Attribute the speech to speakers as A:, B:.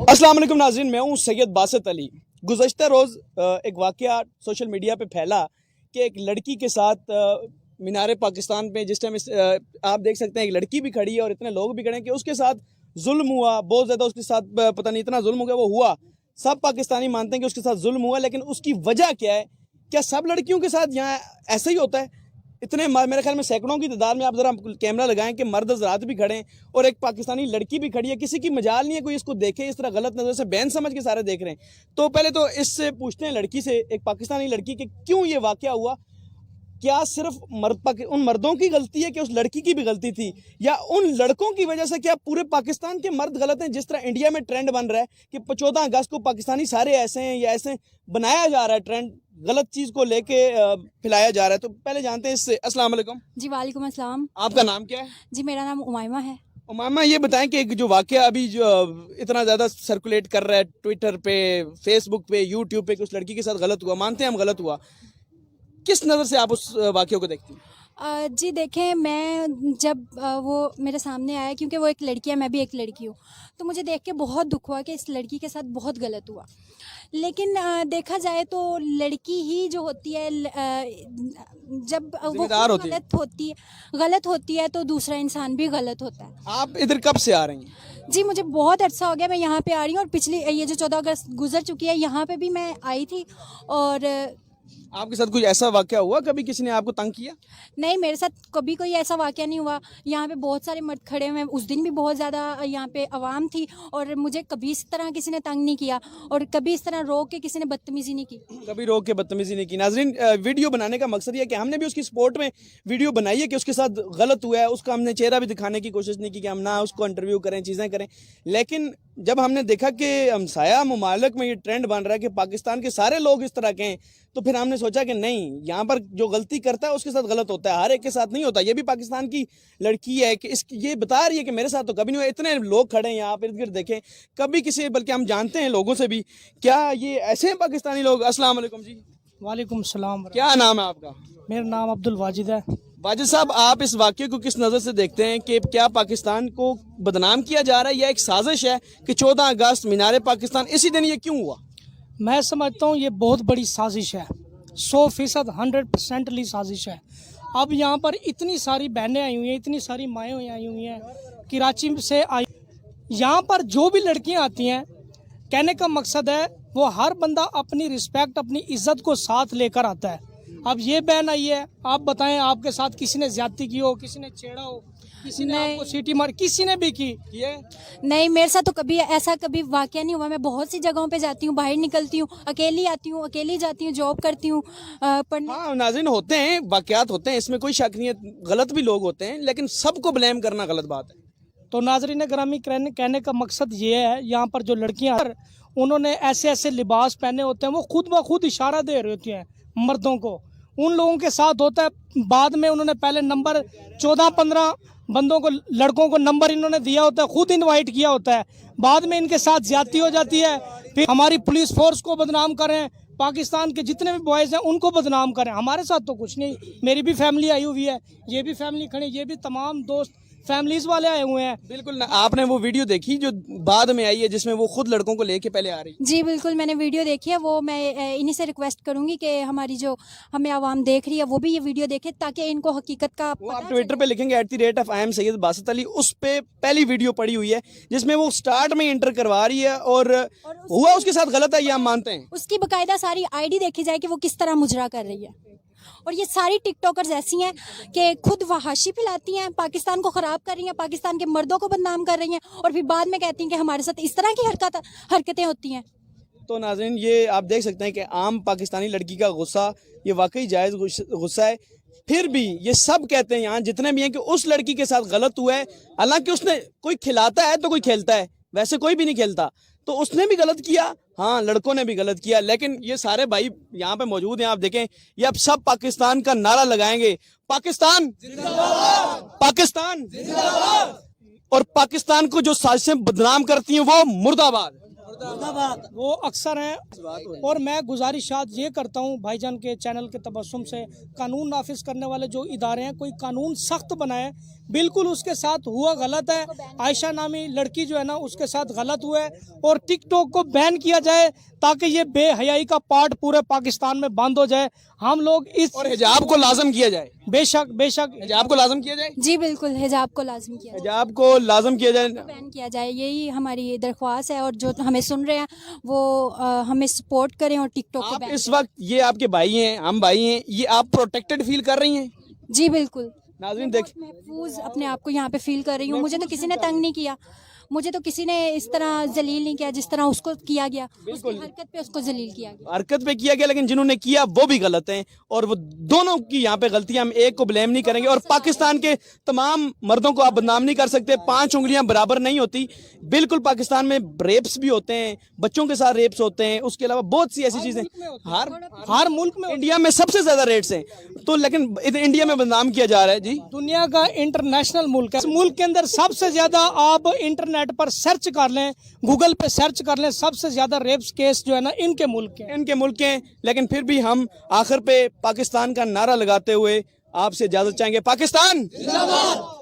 A: अस्सलाम वालेकुम नाज़रीन, मैं हूँ सैयद बासित अली। गुज़श्ता रोज़ एक वाक़या सोशल मीडिया पे फैला कि एक लड़की के साथ मीनार पाकिस्तान पे जिस टाइम आप देख सकते हैं एक लड़की भी खड़ी है और इतने लोग भी खड़े हैं कि उसके साथ जुल्म हुआ, बहुत ज़्यादा उसके साथ पता नहीं इतना जुल्म हो गया, वो हुआ। सब पाकिस्तानी मानते हैं कि उसके साथ जुल्म हुआ, लेकिन उसकी वजह क्या है? क्या सब लड़कियों के साथ यहाँ ऐसा ही होता है? इतने मेरे ख्याल में सैकड़ों की तादाद में आप ज़रा कैमरा लगाएं कि मर्द हज़रात भी खड़े हैं और एक पाकिस्तानी लड़की भी खड़ी है। किसी की मजाल नहीं है कोई इसको देखे इस तरह गलत नज़र से, बैन समझ के सारे देख रहे हैं। तो पहले तो इससे पूछते हैं लड़की से, एक पाकिस्तानी लड़की, कि क्यों ये वाक़या हुआ? क्या सिर्फ उन मर्दों की गलती है कि उस लड़की की भी गलती थी, या उन लड़कों की वजह से क्या पूरे पाकिस्तान के मर्द गलत हैं? जिस तरह इंडिया में ट्रेंड बन रहा है कि 14 अगस्त को पाकिस्तानी सारे ऐसे हैं या ऐसे बनाया जा रहा है, ट्रेंड गलत चीज़ को लेके फैलाया जा रहा है। तो पहले जानते हैं इससे। अस्सलाम वालेकुम
B: जी वालेकुम अस्सलाम।
A: आपका नाम क्या है?
B: जी मेरा नाम उमाइमा है।
A: उमामा, ये बताएं कि एक जो वाक़या अभी जो इतना ज़्यादा सर्कुलेट कर रहा है ट्विटर पे, फेसबुक पे, यूट्यूब पे, कि उस लड़की के साथ गलत हुआ, मानते हैं हम गलत हुआ, किस नज़र से आप उस वाक़े को देखती हैं?
B: जी देखें, मैं जब वो मेरे सामने आया, क्योंकि वो एक लड़की है, मैं भी एक लड़की हूँ, तो मुझे देख के बहुत दुख हुआ कि इस लड़की के साथ बहुत गलत हुआ। लेकिन देखा जाए तो लड़की ही जो होती है, जब वो गलत होती है तो दूसरा इंसान भी गलत होता है।
A: आप इधर कब से आ रही हैं?
B: जी मुझे बहुत अरसा हो गया, मैं यहाँ पे आ रही हूँ, और पिछली ये जो 14 अगस्त गुजर चुकी है, यहाँ पे भी मैं आई थी। और
A: आपके साथ कोई ऐसा वाक़या हुआ, कभी किसी ने आपको तंग किया?
B: नहीं, मेरे साथ कभी कोई ऐसा वाक़या नहीं हुआ। यहाँ पे बहुत सारे मर्द खड़े हुए हैं, उस दिन भी बहुत ज़्यादा यहाँ पे आवाम थी, और मुझे कभी इस तरह किसी ने तंग नहीं किया, और कभी इस तरह रोक के किसी ने बदतमीज़ी नहीं की।
A: कभी रोक के बदतमीज़ी नहीं की। नाज़रीन, वीडियो बनाने का मकसद ये है कि हमने भी उसकी सपोर्ट में वीडियो बनाई है कि उसके साथ गलत हुआ है, उसका हमने चेहरा भी दिखाने की कोशिश नहीं की कि हम ना उसको इंटरव्यू करें, चीज़ें करें। लेकिन जब हमने देखा कि हमसाया ममालिक में ये ट्रेंड बन रहा है कि पाकिस्तान के सारे लोग इस तरह के हैं, तो फिर हमने सोचा कि नहीं, यहाँ पर जो गलती करता है उसके साथ गलत होता है, हर एक के साथ नहीं होता। ये भी पाकिस्तान की लड़की है कि ये बता रही है कि मेरे साथ तो कभी नहीं हुआ। इतने लोग खड़े हैं यहाँ पर, इर्द गिर्द देखें, कभी किसी, बल्कि हम जानते हैं लोगों से भी, क्या ये ऐसे हैं पाकिस्तानी लोग? अस्सलाम वालेकुम जी।
C: वालेकुम सलाम।
A: क्या नाम है आपका?
C: मेरा नाम अब्दुल वाजिद है।
A: वाजिद साहब, आप इस वाक़े को किस नज़र से देखते हैं कि क्या पाकिस्तान को बदनाम किया जा रहा है, या एक साजिश है कि 14 अगस्त मीनार पाकिस्तान इसी दिन ये क्यों हुआ?
C: मैं समझता हूँ ये बहुत बड़ी साजिश है, 100% 100% साजिश है। अब यहाँ पर इतनी सारी बहनें आई हुई हैं, इतनी सारी माएँ आई हुई हैं, कराची से आई। यहाँ पर जो भी लड़कियाँ आती हैं, कहने का मकसद है वो हर बंदा अपनी रिस्पेक्ट, अपनी इज्जत को साथ लेकर आता है। अब ये बहन आई है, आप बताएं, आपके साथ किसी ने ज्यादती की हो, किसी ने छेड़ा हो, किसी ने आपको सीटी मार, किसी ने भी की? ये
B: नहीं, मेरे साथ तो कभी ऐसा कभी वाकया नहीं हुआ। मैं बहुत सी जगहों पे जाती हूँ, बाहर निकलती हूँ, अकेली आती हूँ, अकेली जाती हूँ, जॉब करती हूँ, पढ़ने।
A: हाँ नाज़रीन, होते हैं, वाक़यात होते हैं, इसमें कोई शक नहीं है, गलत भी लोग होते हैं, लेकिन सबको ब्लेम करना गलत बात है।
C: तो नाज़रीन ग्रामी, कहने का मकसद ये है, यहाँ पर जो लड़कियाँ उन्होंने ऐसे ऐसे लिबास पहने होते हैं, वो खुद ब खुद इशारा दे रही होती हैं मर्दों को, उन लोगों के साथ होता है। बाद में उन्होंने पहले नंबर 14-15 बंदों को, लड़कों को नंबर इन्होंने दिया होता है, खुद इनवाइट किया होता है, बाद में इनके साथ ज्यादती हो जाती है। फिर हमारी पुलिस फोर्स को बदनाम करें, पाकिस्तान के जितने भी बॉयज़ हैं उनको बदनाम करें। हमारे साथ तो कुछ नहीं, मेरी भी फैमिली आई हुई है, ये भी फैमिली खड़ी, ये भी तमाम दोस्त फैमिलीज वाले आए हुए हैं।
A: बिल्कुल ना, आपने वो वीडियो देखी जो बाद में आई है जिसमें वो खुद लड़कों को लेके पहले आ रही है?
B: जी बिल्कुल, मैंने वीडियो देखी है। वो मैं इन्हीं से रिक्वेस्ट करूंगी कि हमारी जो हमें आवाम देख रही है वो भी ये वीडियो देखे, ताकि इनको हकीकत का
A: वो आप ट्विटर पे लिखेंगे @IM सैयद बासित अली, उस पे पहली वीडियो पड़ी हुई है जिसमें वो स्टार्ट में इंटर करवा रही है, और हुआ उसके साथ गलत है, ये हम मानते हैं।
B: उसकी बकायदा सारी आईडी देखी जाए कि वो किस तरह मुजरा कर रही है। और ये सारी टिकटॉकर्स ऐसी हैं कि खुद वहाशी फैलाती हैं, पाकिस्तान को ख़राब कर रही हैं, पाकिस्तान के मर्दों को बदनाम कर रही हैं, और फिर बाद में कहती हैं कि हमारे साथ इस तरह की हरकतें होती हैं।
A: तो नाज़रीन, ये आप देख सकते हैं कि आम पाकिस्तानी लड़की का गुस्सा, ये वाकई जायज़ गुस्सा है। फिर भी ये सब कहते हैं यहाँ जितने भी हैं कि उस लड़की के साथ गलत हुआ है, हालांकि उसने, कोई खिलाता है तो कोई खेलता है, वैसे कोई भी नहीं खेलता, तो उसने भी गलत किया, हाँ लड़कों ने भी गलत किया। लेकिन ये सारे भाई यहाँ पे मौजूद हैं, आप देखें, ये अब सब पाकिस्तान का नारा लगाएंगे, पाकिस्तान जिंदाबाद, पाकिस्तान जिंदाबाद, और पाकिस्तान को जो साजिशें बदनाम करती हैं वो मुर्दाबाद।
C: वो अक्सर हैं। और मैं गुजारिशात ये करता हूँ भाईजान के चैनल के तबस्सुम से, कानून नाफिज करने वाले जो इदारे हैं, कोई कानून सख्त बनाए। बिल्कुल उसके साथ हुआ गलत है। आयशा नामी लड़की जो है ना उसके साथ गलत हुआ है और टिकटॉक को बैन किया जाए ताकि ये बेहयाई का पार्ट पूरे पाकिस्तान में बंद हो जाए। हम लोग इस
A: और हिजाब को लाजम किया जाए,
C: बेशक बेशक
A: हिजाब को लाजम किया जाए,
B: जी बिल्कुल, हिजाब को लाजिम किया जाए,
A: हिजाब को लाजम किया जाए।
B: बैन किया जाए, यही हमारी दरख्वास्त है। और जो हमें सुन रहे हैं वो हमें सपोर्ट करें और टिकटॉक को
A: आप
B: बैन
A: इस वक्त, ये आपके भाई हैं, हम भाई हैं, ये आप प्रोटेक्टेड फील कर रही हैं?
B: जी बिल्कुल,
A: नाज़रीन देख,
B: महफूज अपने आप को यहाँ पे फील कर रही हूँ। मुझे तो किसी ने तंग नहीं किया, मुझे तो किसी ने इस तरह जलील नहीं किया जिस तरह उसको किया गया, उसकी हरकत पे उसको जलील किया गया।
A: हरकत पे किया गया, लेकिन जिन्होंने किया वो भी गलत हैं और वो दोनों की यहाँ पे गलतियां, हम एक को ब्लेम नहीं करेंगे। और पाकिस्तान के तमाम मर्दों को आप बदनाम नहीं कर सकते, 5 उंगलियां बराबर नहीं होती। बिल्कुल पाकिस्तान में रेप्स भी होते हैं, बच्चों के साथ रेप्स होते हैं, उसके अलावा बहुत सी ऐसी चीजें
C: हर मुल्क में
A: इंडिया में सबसे ज्यादा रेट्स हैं, तो लेकिन इंडिया में बदनाम किया जा रहा है। जी,
C: दुनिया का इंटरनेशनल मुल्क है, इस मुल्क के अंदर सबसे ज्यादा आप इंटरनेट पर सर्च कर लें, गूगल पे सर्च कर लें, सबसे ज्यादा रेप्स केस जो है ना इनके मुल्क के,
A: इनके मुल्क के हैं। लेकिन फिर भी हम आखिर पे पाकिस्तान का नारा लगाते हुए आपसे इजाजत चाहेंगे। पाकिस्तान जिंदाबाद।